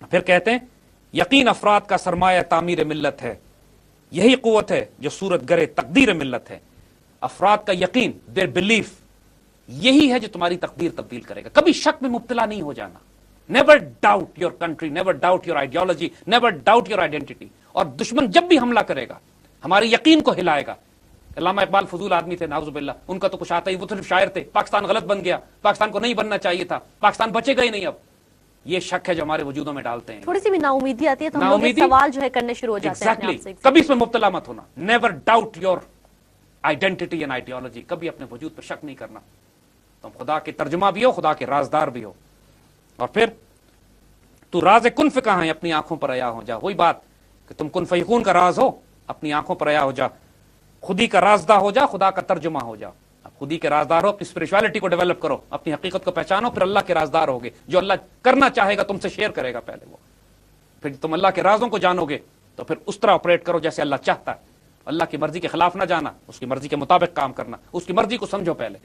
پھر کہتے ہیں یقین افراد کا سرمایہ تعمیر ملت ہے، یہی قوت ہے جو صورت گرے تقدیر ملت ہے. افراد کا یقین، their belief، یہی ہے جو تمہاری تقدیر تبدیل کرے گا. کبھی شک میں مبتلا نہیں ہو جانا. Never doubt your country, never doubt your ideology, never doubt your identity. اور دشمن جب بھی حملہ کرے گا ہمارے یقین کو ہلائے گا. علامہ اقبال فضول آدمی تھے نعوذ باللہ، ان کا تو کچھ آتا ہی، وہ صرف شاعر تھے. پاکستان غلط بن گیا، پاکستان کو نہیں بننا چاہیے تھا، پاکستان بچے گا ہی نہیں. اب یہ شک ہے جو ہمارے وجودوں میں ڈالتے ہیں. تھوڑی سی بھی نا امیدی آتی ہے تو ہم لوگ یہ سوال جو ہے کرنے شروع ہو جاتے ہیں اپنے آپ سے. کبھی اس میں مبتلا مت ہونا. Never doubt your identity and ideology. کبھی اپنے وجود پر شک نہیں کرنا. تم خدا کے ترجمہ بھی ہو، خدا کے رازدار بھی ہو. اور پھر تو راز کن کہاں ہے، اپنی آنکھوں پر عیا ہو جا. وہی بات کہ تم کن فیکون کا راز ہو، اپنی آنکھوں پر عیا ہو جا. خودی کا رازدہ ہو جا، خدا کا ترجمہ ہو جا. اب خودی کے رازدار ہو، اپنی اسپرچوالٹی کو ڈیولپ کرو، اپنی حقیقت کو پہچانو، پھر اللہ کے رازدار ہوگے. جو اللہ کرنا چاہے گا تم سے شیئر کرے گا پہلے وہ. پھر تم اللہ کے رازوں کو جانو گے تو پھر اس طرح آپریٹ کرو جیسے اللہ چاہتا ہے. اللہ کی مرضی کے خلاف نہ جانا، اس کی مرضی کے مطابق کام کرنا. اس کی مرضی کو سمجھو پہلے.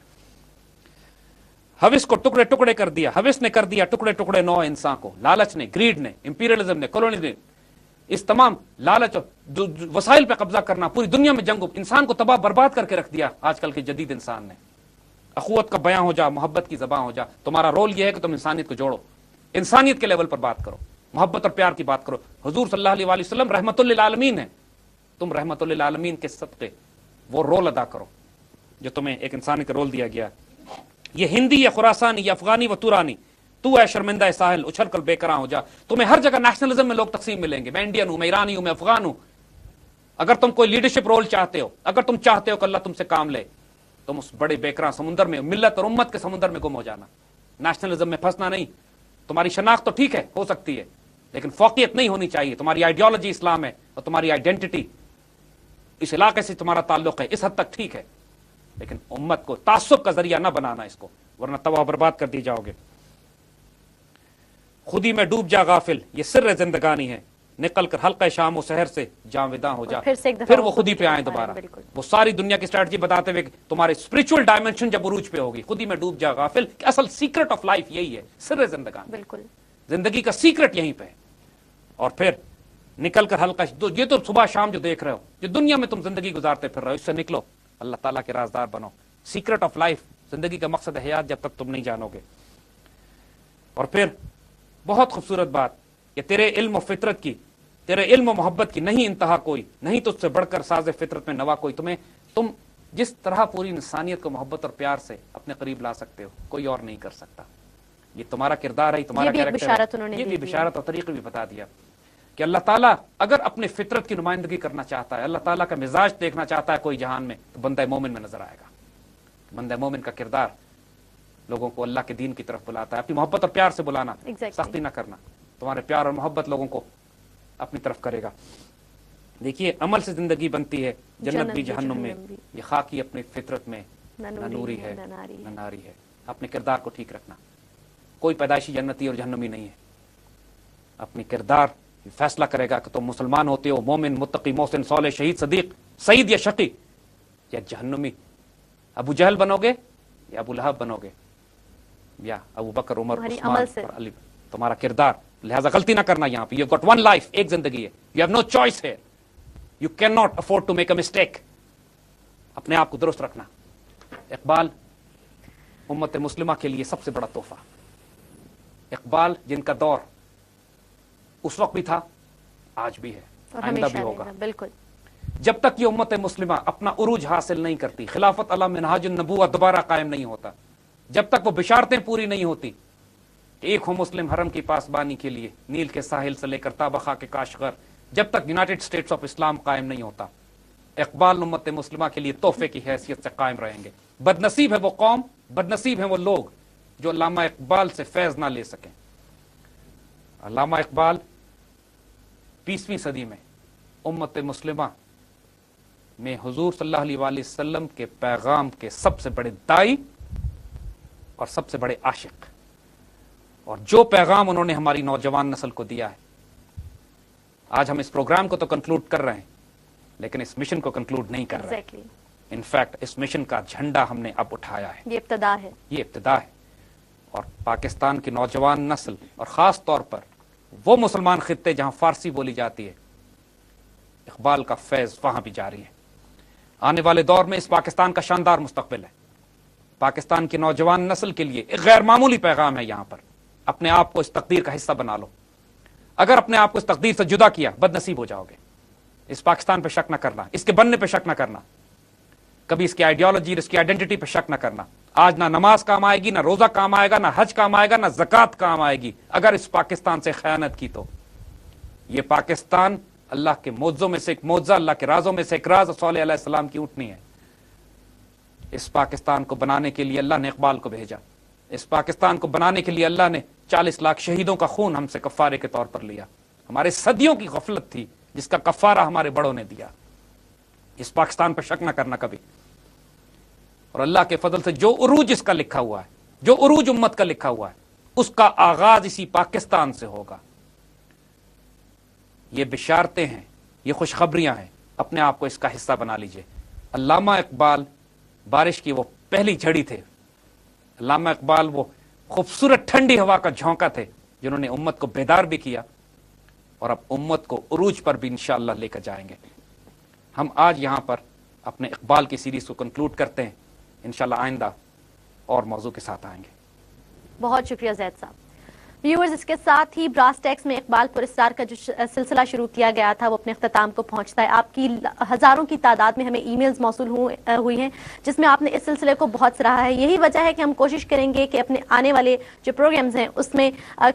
ہوس کو ٹکڑے ٹکڑے کر دیا، ہوس نے کر دیا ٹکڑے ٹکڑے نو انسان کو. لالچ نے، گریڈ نے، امپیریلزم نے، کولونیزم نے، اس تمام لالچ اور وسائل پہ قبضہ کرنا، پوری دنیا میں جنگ، انسان کو تباہ برباد کر کے رکھ دیا آج کل کے جدید انسان نے. اخوت کا بیان ہو جا، محبت کی زبان ہو جا. تمہارا رول یہ ہے کہ تم انسانیت کو جوڑو، انسانیت کے لیول پر بات کرو، محبت اور پیار کی بات کرو. حضور صلی اللہ علیہ وسلم رحمت للعالمین ہیں. تم رحمت للعالمین کے صدقے وہ رول ادا کرو جو تمہیں ایک انسان کا رول دیا گیا. یہ ہندی یا خراسانی یا افغانی و تورانی، تو اے شرمندہ ساحل اچھل کر بے قرار ہو جا. تمہیں ہر جگہ نیشنلزم میں لوگ تقسیم ملیں گے. میں انڈین ہوں، میں ایرانی ہوں، میں افغان ہوں. اگر تم کوئی لیڈرشپ رول چاہتے ہو، اگر تم چاہتے ہو کہ اللہ تم سے کام لے، تم اس بڑے بے قرار سمندر میں، ملت اور امت کے سمندر میں گم ہو جانا. نیشنلزم میں پھنسنا نہیں. تمہاری شناخت تو ٹھیک ہے، ہو سکتی ہے، لیکن فوقیت نہیں ہونی چاہیے. تمہاری آئیڈیالوجی اسلام ہے اور تمہاری آئیڈینٹی اس علاقے سے تمہارا تعلق ہے، اس حد تک ٹھیک ہے، لیکن امت کو تعصب کا ذریعہ نہ بنانا اس کو، ورنہ تباہ برباد کر دی جاؤ گے. خودی میں ڈوب جا غافل، یہ سر زندگانی ہے. نکل کر حلقہ شام و سحر سے جاویداں ہو جا. پھر وہ خودی پہ آئیں دوبارہ. وہ ساری دنیا کی اسٹریٹجی بتاتے ہوئے تمہارے اسپرچول ڈائمنشن جب عروج پہ ہوگی، خودی میں ڈوب جا غافل. کہ اصل سیکرٹ آف لائف یہی ہے، سر زندگانی. بالکل زندگی کا سیکرٹ یہیں پہ ہے. اور پھر نکل کر حلقہ، یہ تو صبح شام جو دیکھ رہے ہو، جو دنیا میں تم زندگی گزارتے پھر رہے ہو، اس سے نکلو، اللہ تعالیٰ کے رازدار بنو. سیکرٹ آف لائف، زندگی کا مقصد حیات جب تک تم نہیں جانو گے. اور پھر بہت خوبصورت بات، کہ تیرے علم و فطرت کی، تیرے علم و محبت کی نہیں انتہا کوئی، نہیں تجھ سے بڑھ کر ساز فطرت میں نوا کوئی. تم جس طرح پوری انسانیت کو محبت اور پیار سے اپنے قریب لا سکتے ہو، کوئی اور نہیں کر سکتا. یہ تمہارا کردار ہے، تمہارا کیریکٹر ہے. یہ بھی بشارت اور طریقے بھی بتا دیا کہ اللہ تعالیٰ اگر اپنے فطرت کی نمائندگی کرنا چاہتا ہے، اللہ تعالیٰ کا مزاج دیکھنا چاہتا ہے کوئی جہان میں، تو بندہ مومن میں نظر آئے گا. بندہ مومن کا کردار لوگوں کو اللہ کے دین کی طرف بلاتا ہے. اپنی محبت اور پیار سے بلانا، سختی نہ کرنا. تمہارے پیار اور محبت لوگوں کو اپنی طرف کرے گا. دیکھیے، عمل سے زندگی بنتی ہے، جنت بھی جہنم میں. یہ خاکی اپنی فطرت میں نہ نوری ہے نہ ناری ہے. اپنے کردار کو ٹھیک رکھنا. کوئی پیدائشی جنتی اور جہنمی نہیں ہے. اپنی کردار فیصلہ کرے گا کہ تم مسلمان ہوتے ہو، مومن، متقی، محسن، صالح، شہید، صدیق، سعید یا شقی یا جہنمی. ابو جہل بنو گے یا ابو لہب بنو گے یا ابو بکر، عمر، عثمان اور علی. تمہارا کردار. لہذا غلطی نہ کرنا. یہاں پہ یو گاٹ ون لائف، ایک زندگی ہے. یو ہیو نو چوائس ہے. You can not afford to make a mistake. اپنے آپ کو درست رکھنا. اقبال امت مسلمہ کے لیے سب سے بڑا تحفہ. اقبال جن کا دور اس وقت بھی تھا، آج بھی ہے، آئندہ بھی ہوگا. بالکل. جب تک یہ امت مسلمہ اپنا عروج حاصل نہیں کرتی، خلافت علی منہاج النبوۃ دوبارہ قائم نہیں ہوتا، جب تک وہ بشارتیں پوری نہیں ہوتی کہ ایک ہو مسلم حرم کی پاسبانی کے لیے نیل کے ساحل سے لے کر تابخا کے کاشغر، جب تک یونائٹڈ اسٹیٹس آف اسلام قائم نہیں ہوتا، اقبال امت مسلمہ کے لیے تحفے کی حیثیت سے قائم رہیں گے. بدنصیب ہے وہ قوم، بدنصیب ہیں وہ لوگ جو علامہ اقبال سے فیض نہ لے سکیں. علامہ اقبال 20ویں صدی میں امت مسلمہ میں حضور صلی اللہ علیہ وآلہ وسلم کے پیغام کے سب سے بڑے دائی اور سب سے بڑے عاشق، اور جو پیغام انہوں نے ہماری نوجوان نسل کو دیا ہے. آج ہم اس پروگرام کو تو کنکلوڈ کر رہے ہیں، لیکن اس مشن کو کنکلوڈ نہیں کر رہے. انفیکٹ اس مشن کا جھنڈا ہم نے اب اٹھایا ہے. یہ ابتدا ہے. یہ ابتدا ہے. اور پاکستان کی نوجوان نسل اور خاص طور پر وہ مسلمان خطے جہاں فارسی بولی جاتی ہے، اقبال کا فیض وہاں بھی جاری ہے۔ آنے والے دور میں اس پاکستان کا شاندار مستقبل ہے۔ پاکستان کی نوجوان نسل کے لیے ایک غیر معمولی پیغام ہے یہاں پر، اپنے آپ کو اس تقدیر کا حصہ بنا لو۔ اگر اپنے آپ کو اس تقدیر سے جدا کیا بد نصیب ہو جاؤ گے۔ اس پاکستان پہ شک نہ کرنا، اس کے بننے پہ شک نہ کرنا، کبھی اس کی آئیڈیالوجی، اس کی آئیڈینٹی پہ شک نہ کرنا۔ آج نہ نماز کام آئے گی، نہ روزہ کام آئے گا، نہ حج کام آئے گا، نہ زکوٰۃ کام آئے گی اگر اس پاکستان سے خیانت کی تو۔ یہ پاکستان اللہ کے معجزوں میں سے ایک معجزہ، اللہ کے رازوں میں سے ایک راز صالح علیہ السلام کی اونٹنی ہے۔ اس پاکستان کو بنانے کے لیے اللہ نے اقبال کو بھیجا۔ اس پاکستان کو بنانے کے لیے اللہ نے 40 لاکھ شہیدوں کا خون ہم سے کفارے کے طور پر لیا۔ ہمارے صدیوں کی غفلت تھی جس کا کفارہ ہمارے بڑوں نے دیا۔ اس پاکستان پر شک نہ کرنا کبھی۔ اور اللہ کے فضل سے جو عروج اس کا لکھا ہوا ہے، جو عروج امت کا لکھا ہوا ہے، اس کا آغاز اسی پاکستان سے ہوگا۔ یہ بشارتیں ہیں، یہ خوشخبریاں ہیں، اپنے آپ کو اس کا حصہ بنا لیجئے۔ علامہ اقبال بارش کی وہ پہلی جھڑی تھے۔ علامہ اقبال وہ خوبصورت ٹھنڈی ہوا کا جھونکا تھے جنہوں نے امت کو بیدار بھی کیا، اور اب امت کو عروج پر بھی انشاءاللہ لے کر جائیں گے۔ ہم آج یہاں پر اپنے اقبال کی سیریز کو کنکلوڈ کرتے ہیں، انشاءاللہ آئندہ اور موضوع کے ساتھ آئیں گے۔ بہت شکریہ زید صاحب۔ ویورز، اس کے ساتھ ہی براس ٹیکس میں اقبال پر اسرار کا جو سلسلہ شروع کیا گیا تھا وہ اپنے اختتام کو پہنچتا ہے۔ آپ کی ہزاروں کی تعداد میں ہمیں ای میلز موصول ہوئی ہیں جس میں آپ نے اس سلسلے کو بہت سراہا ہے۔ یہی وجہ ہے کہ ہم کوشش کریں گے کہ اپنے آنے والے جو پروگرامز ہیں اس میں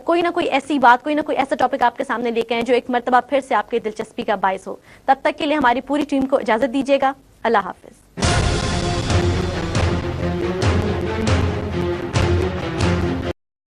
کوئی نہ کوئی ایسی بات، کوئی نہ کوئی ایسا ٹاپک آپ کے سامنے لے کے آئیں جو ایک مرتبہ پھر سے آپ کی دلچسپی کا باعث ہو۔ تب تک کے لیے ہماری پوری ٹیم کو اجازت دیجیے گا۔ اللہ حافظ۔